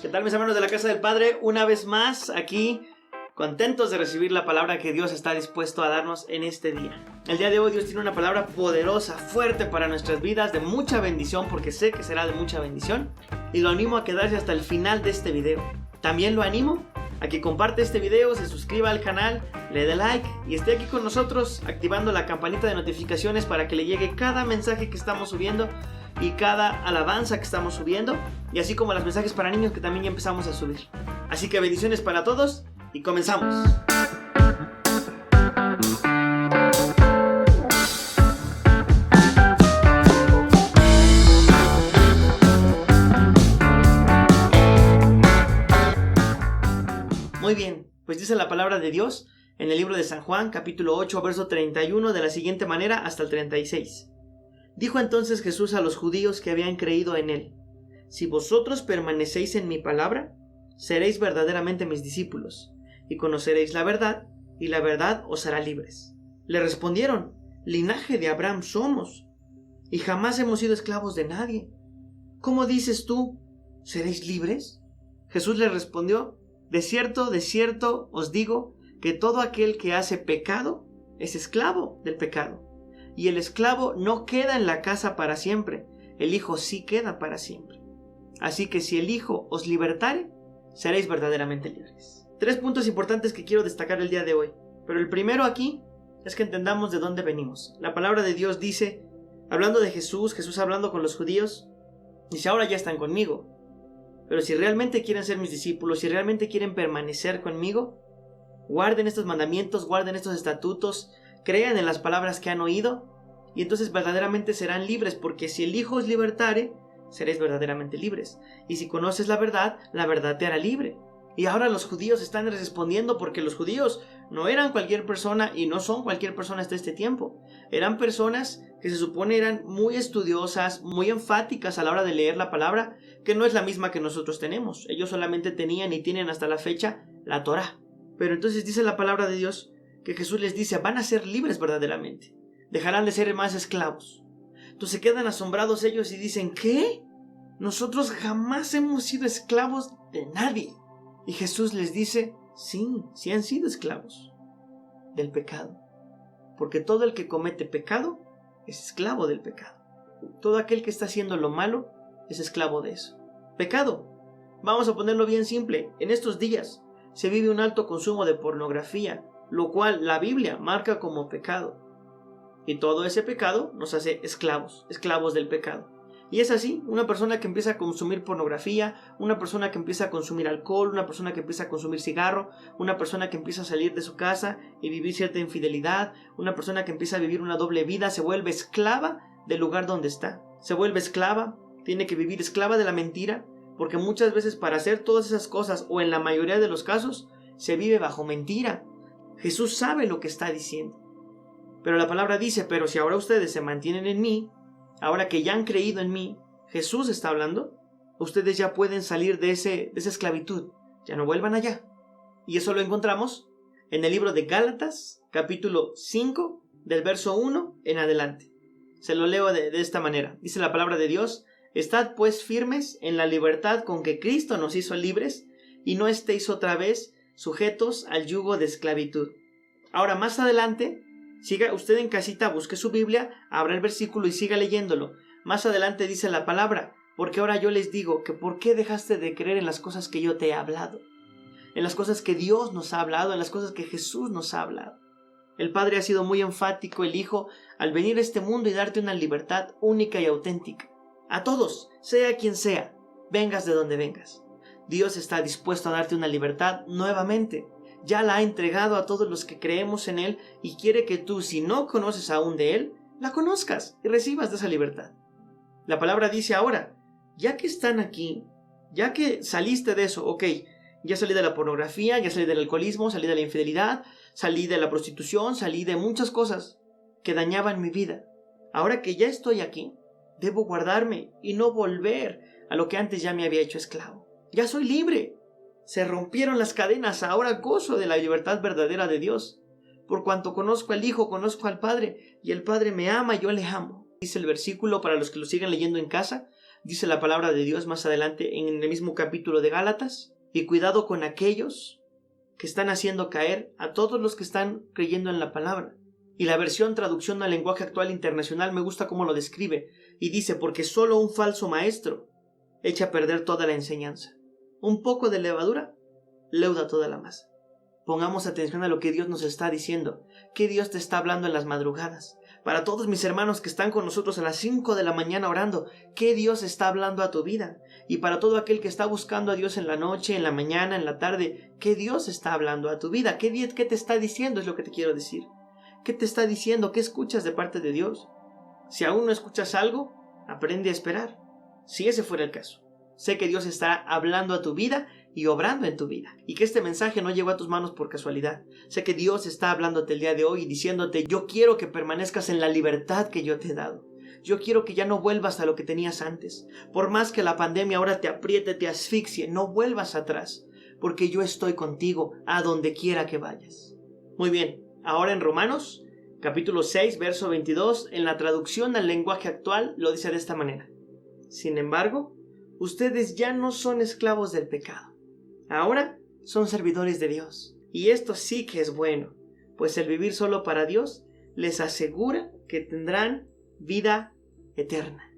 ¿Qué tal, mis hermanos de la casa del Padre? Una vez más aquí, contentos de recibir la palabra que Dios está dispuesto a darnos en este día. El día de hoy Dios tiene una palabra poderosa, fuerte para nuestras vidas, de mucha bendición, porque sé que será de mucha bendición. Y lo animo a quedarse hasta el final de este video. También lo animo a que comparte este video, se suscriba al canal, le dé like y esté aquí con nosotros activando la campanita de notificaciones para que le llegue cada mensaje que estamos subiendo y cada alabanza que estamos subiendo, y así como los mensajes para niños que también ya empezamos a subir. Así que bendiciones para todos y comenzamos. Muy bien, pues dice la palabra de Dios en el libro de San Juan, capítulo 8, verso 31, de la siguiente manera hasta el 36. Dijo entonces Jesús a los judíos que habían creído en él: si vosotros permanecéis en mi palabra, seréis verdaderamente mis discípulos, y conoceréis la verdad, y la verdad os hará libres. Le respondieron: linaje de Abraham somos, y jamás hemos sido esclavos de nadie. ¿Cómo dices tú, seréis libres? Jesús les respondió: de cierto os digo, que todo aquel que hace pecado es esclavo del pecado. Y el esclavo no queda en la casa para siempre, el Hijo sí queda para siempre. Así que si el Hijo os libertare, seréis verdaderamente libres. 3 puntos importantes que quiero destacar el día de hoy. Pero el primero aquí es que entendamos de dónde venimos. La palabra de Dios dice, hablando de Jesús hablando con los judíos, dice: ahora ya están conmigo. Pero si realmente quieren ser mis discípulos, si realmente quieren permanecer conmigo, guarden estos mandamientos, guarden estos estatutos, crean en las palabras que han oído, y entonces verdaderamente serán libres, porque si el Hijo os libertare, seréis verdaderamente libres. Y si conoces la verdad te hará libre. Y ahora los judíos están respondiendo, porque los judíos no eran cualquier persona y no son cualquier persona hasta este tiempo. Eran personas que se supone eran muy estudiosas, muy enfáticas a la hora de leer la palabra, que no es la misma que nosotros tenemos. Ellos solamente tenían y tienen hasta la fecha la Torá. Pero entonces dice la palabra de Dios que Jesús les dice: van a ser libres verdaderamente. Dejarán de ser más esclavos. Entonces quedan asombrados ellos y dicen: ¿qué? Nosotros jamás hemos sido esclavos de nadie. Y Jesús les dice: sí han sido esclavos del pecado. Porque todo el que comete pecado es esclavo del pecado. Todo aquel que está haciendo lo malo es esclavo de eso. Pecado. Vamos a ponerlo bien simple. En estos días se vive un alto consumo de pornografía, lo cual la Biblia marca como pecado. Y todo ese pecado nos hace esclavos del pecado. Y es así, una persona que empieza a consumir pornografía, una persona que empieza a consumir alcohol, una persona que empieza a consumir cigarro, una persona que empieza a salir de su casa y vivir cierta infidelidad, una persona que empieza a vivir una doble vida, se vuelve esclava del lugar donde está. Se vuelve esclava, tiene que vivir esclava de la mentira, porque muchas veces para hacer todas esas cosas, o en la mayoría de los casos, se vive bajo mentira. Jesús sabe lo que está diciendo. Pero la palabra dice: pero si ahora ustedes se mantienen en mí, ahora que ya han creído en mí, Jesús está hablando, ustedes ya pueden salir de esa esclavitud, ya no vuelvan allá. Y eso lo encontramos en el libro de Gálatas, capítulo 5, del verso 1 en adelante. Se lo leo de esta manera. Dice la palabra de Dios: estad pues firmes en la libertad con que Cristo nos hizo libres, y no estéis otra vez sujetos al yugo de esclavitud. Ahora más adelante, siga usted en casita, busque su Biblia, abra el versículo y siga leyéndolo. Más adelante dice la palabra: porque ahora yo les digo que ¿por qué dejaste de creer en las cosas que yo te he hablado? En las cosas que Dios nos ha hablado, en las cosas que Jesús nos ha hablado. El Padre ha sido muy enfático, el Hijo, al venir a este mundo y darte una libertad única y auténtica. A todos, sea quien sea, vengas de donde vengas. Dios está dispuesto a darte una libertad nuevamente. Ya la ha entregado a todos los que creemos en Él, y quiere que tú, si no conoces aún de Él, la conozcas y recibas de esa libertad. La palabra dice ahora: ya que están aquí, ya que saliste de eso, ok, ya salí de la pornografía, ya salí del alcoholismo, salí de la infidelidad, salí de la prostitución, salí de muchas cosas que dañaban mi vida. Ahora que ya estoy aquí, debo guardarme y no volver a lo que antes ya me había hecho esclavo. Ya soy libre. Se rompieron las cadenas, ahora gozo de la libertad verdadera de Dios. Por cuanto conozco al Hijo, conozco al Padre, y el Padre me ama y yo le amo. Dice el versículo, para los que lo siguen leyendo en casa: Dice la palabra de Dios más adelante en el mismo capítulo de Gálatas, y cuidado con aquellos que están haciendo caer a todos los que están creyendo en la palabra. Y la versión traducción al lenguaje actual internacional me gusta cómo lo describe, y dice, porque solo un falso maestro echa a perder toda la enseñanza. Un poco de levadura leuda toda la masa. Pongamos atención a lo que Dios nos está diciendo, que Dios te está hablando en las madrugadas. Para todos mis hermanos que están con nosotros a las 5 de la mañana orando, ¿qué Dios está hablando a tu vida? Y para todo aquel que está buscando a Dios en la noche, en la mañana, en la tarde, ¿qué Dios está hablando a tu vida? ¿Qué te está diciendo? Es lo que te quiero decir. ¿Qué te está diciendo? ¿Qué escuchas de parte de Dios? Si aún no escuchas algo, aprende a esperar. Si ese fuera el caso, sé que Dios estará hablando a tu vida y obrando en tu vida, y que este mensaje no llegó a tus manos por casualidad. Sé que Dios está hablándote el día de hoy y diciéndote, yo quiero que permanezcas en la libertad que yo te he dado. Yo quiero que ya no vuelvas a lo que tenías antes. Por más que la pandemia ahora te apriete, te asfixie, no vuelvas atrás, porque yo estoy contigo a donde quiera que vayas. Muy bien, ahora en Romanos, capítulo 6, verso 22, en la traducción al lenguaje actual, lo dice de esta manera. Sin embargo, ustedes ya no son esclavos del pecado. Ahora son servidores de Dios. Y esto sí que es bueno, pues el vivir solo para Dios les asegura que tendrán vida eterna.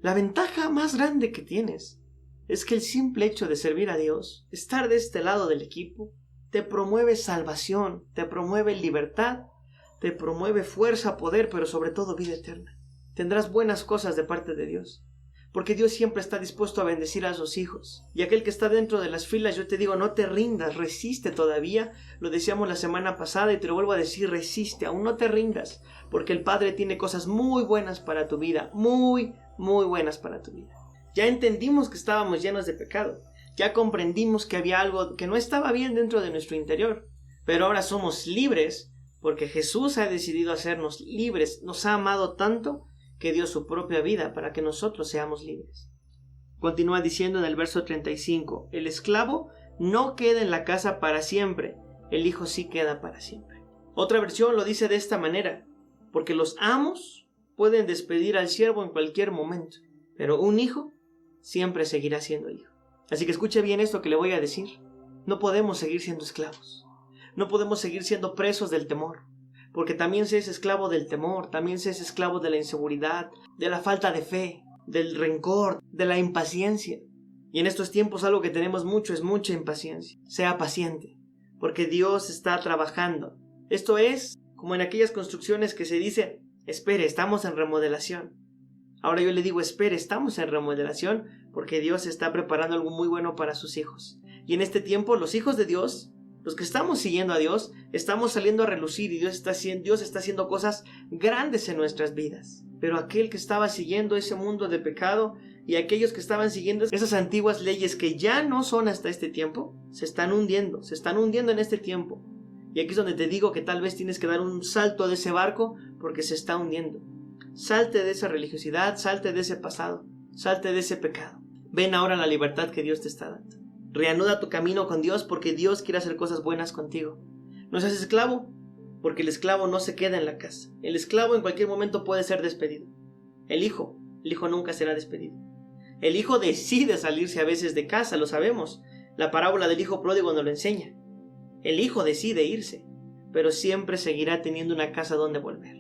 La ventaja más grande que tienes es que el simple hecho de servir a Dios, estar de este lado del equipo, te promueve salvación, te promueve libertad, te promueve fuerza, poder, pero sobre todo vida eterna. Tendrás buenas cosas de parte de Dios, porque Dios siempre está dispuesto a bendecir a sus hijos. Y aquel que está dentro de las filas, yo te digo, no te rindas, resiste todavía. Lo decíamos la semana pasada y te lo vuelvo a decir, resiste, aún no te rindas, porque el Padre tiene cosas muy buenas para tu vida, muy buenas para tu vida. Ya entendimos que estábamos llenos de pecado, ya comprendimos que había algo que no estaba bien dentro de nuestro interior, pero ahora somos libres, porque Jesús ha decidido hacernos libres, nos ha amado tanto, que dio su propia vida para que nosotros seamos libres. Continúa diciendo en el verso 35, el esclavo no queda en la casa para siempre, el hijo sí queda para siempre. Otra versión lo dice de esta manera, porque los amos pueden despedir al siervo en cualquier momento, pero un hijo siempre seguirá siendo hijo. Así que escuche bien esto que le voy a decir. No podemos seguir siendo esclavos, no podemos seguir siendo presos del temor, porque también se es esclavo del temor, también se es esclavo de la inseguridad, de la falta de fe, del rencor, de la impaciencia. Y en estos tiempos algo que tenemos mucho es mucha impaciencia. Sea paciente, porque Dios está trabajando. Esto es como en aquellas construcciones que se dice, espere, estamos en remodelación. Ahora yo le digo, espere, estamos en remodelación, porque Dios está preparando algo muy bueno para sus hijos. Y en este tiempo los hijos de Dios, los que estamos siguiendo a Dios, estamos saliendo a relucir y Dios está haciendo cosas grandes en nuestras vidas. Pero aquel que estaba siguiendo ese mundo de pecado y aquellos que estaban siguiendo esas antiguas leyes que ya no son hasta este tiempo, se están hundiendo en este tiempo. Y aquí es donde te digo que tal vez tienes que dar un salto de ese barco porque se está hundiendo. Salte de esa religiosidad, salte de ese pasado, salte de ese pecado. Ven ahora a la libertad que Dios te está dando. Reanuda tu camino con Dios porque Dios quiere hacer cosas buenas contigo. No seas esclavo, porque el esclavo no se queda en la casa. El esclavo en cualquier momento puede ser despedido. El hijo nunca será despedido. El hijo decide salirse a veces de casa, lo sabemos. La parábola del hijo pródigo nos lo enseña. El hijo decide irse, pero siempre seguirá teniendo una casa donde volver.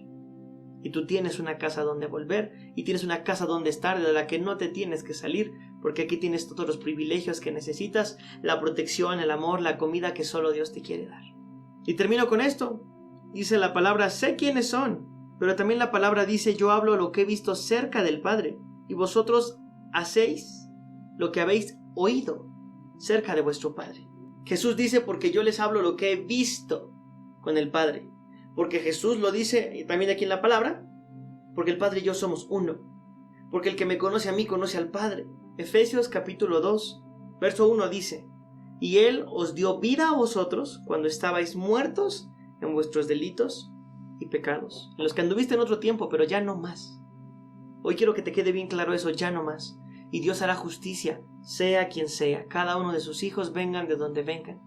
Y tú tienes una casa donde volver y tienes una casa donde estar, de la que no te tienes que salir, porque aquí tienes todos los privilegios que necesitas, la protección, el amor, la comida que solo Dios te quiere dar. Y termino con esto. Dice la palabra, sé quiénes son, pero también la palabra dice, yo hablo lo que he visto cerca del Padre, y vosotros hacéis lo que habéis oído cerca de vuestro Padre. Jesús dice, porque yo les hablo lo que he visto con el Padre. Porque Jesús lo dice también aquí en la palabra, porque el Padre y yo somos uno. Porque el que me conoce a mí conoce al Padre. Efesios capítulo 2, verso 1 dice, y Él os dio vida a vosotros cuando estabais muertos en vuestros delitos y pecados, en los que anduviste en otro tiempo, pero ya no más. Hoy quiero que te quede bien claro eso, ya no más. Y Dios hará justicia, sea quien sea, cada uno de sus hijos vengan de donde vengan.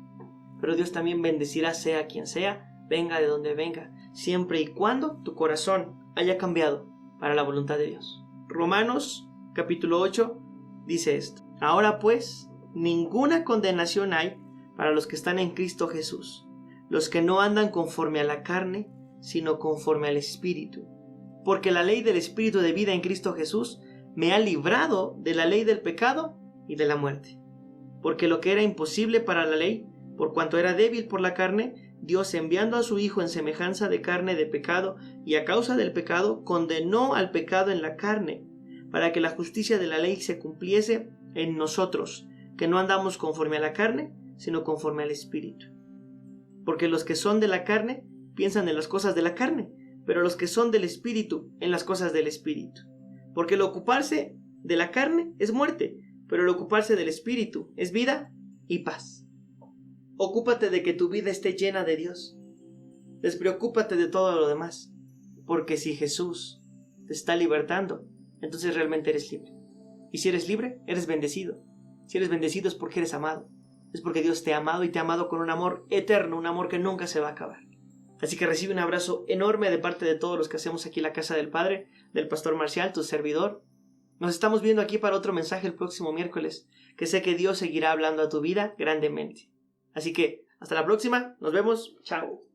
Pero Dios también bendecirá, sea quien sea, venga de donde venga, siempre y cuando tu corazón haya cambiado para la voluntad de Dios. Romanos capítulo 8, dice esto: Ahora pues, ninguna condenación hay para los que están en Cristo Jesús, los que no andan conforme a la carne, sino conforme al Espíritu. Porque la ley del Espíritu de vida en Cristo Jesús me ha librado de la ley del pecado y de la muerte. Porque lo que era imposible para la ley, por cuanto era débil por la carne, Dios, enviando a su Hijo en semejanza de carne de pecado, y a causa del pecado, condenó al pecado en la carne, para que la justicia de la ley se cumpliese en nosotros, que no andamos conforme a la carne, sino conforme al Espíritu. Porque los que son de la carne piensan en las cosas de la carne, pero los que son del Espíritu en las cosas del Espíritu. Porque el ocuparse de la carne es muerte, pero el ocuparse del Espíritu es vida y paz. Ocúpate de que tu vida esté llena de Dios. Despreocúpate de todo lo demás, porque si Jesús te está libertando, entonces realmente eres libre. Y si eres libre, eres bendecido. Si eres bendecido es porque eres amado. Es porque Dios te ha amado y te ha amado con un amor eterno, un amor que nunca se va a acabar. Así que recibe un abrazo enorme de parte de todos los que hacemos aquí la Casa del Padre, del Pastor Marcial, tu servidor. Nos estamos viendo aquí para otro mensaje el próximo miércoles, que sé que Dios seguirá hablando a tu vida grandemente. Así que, hasta la próxima, nos vemos, chao.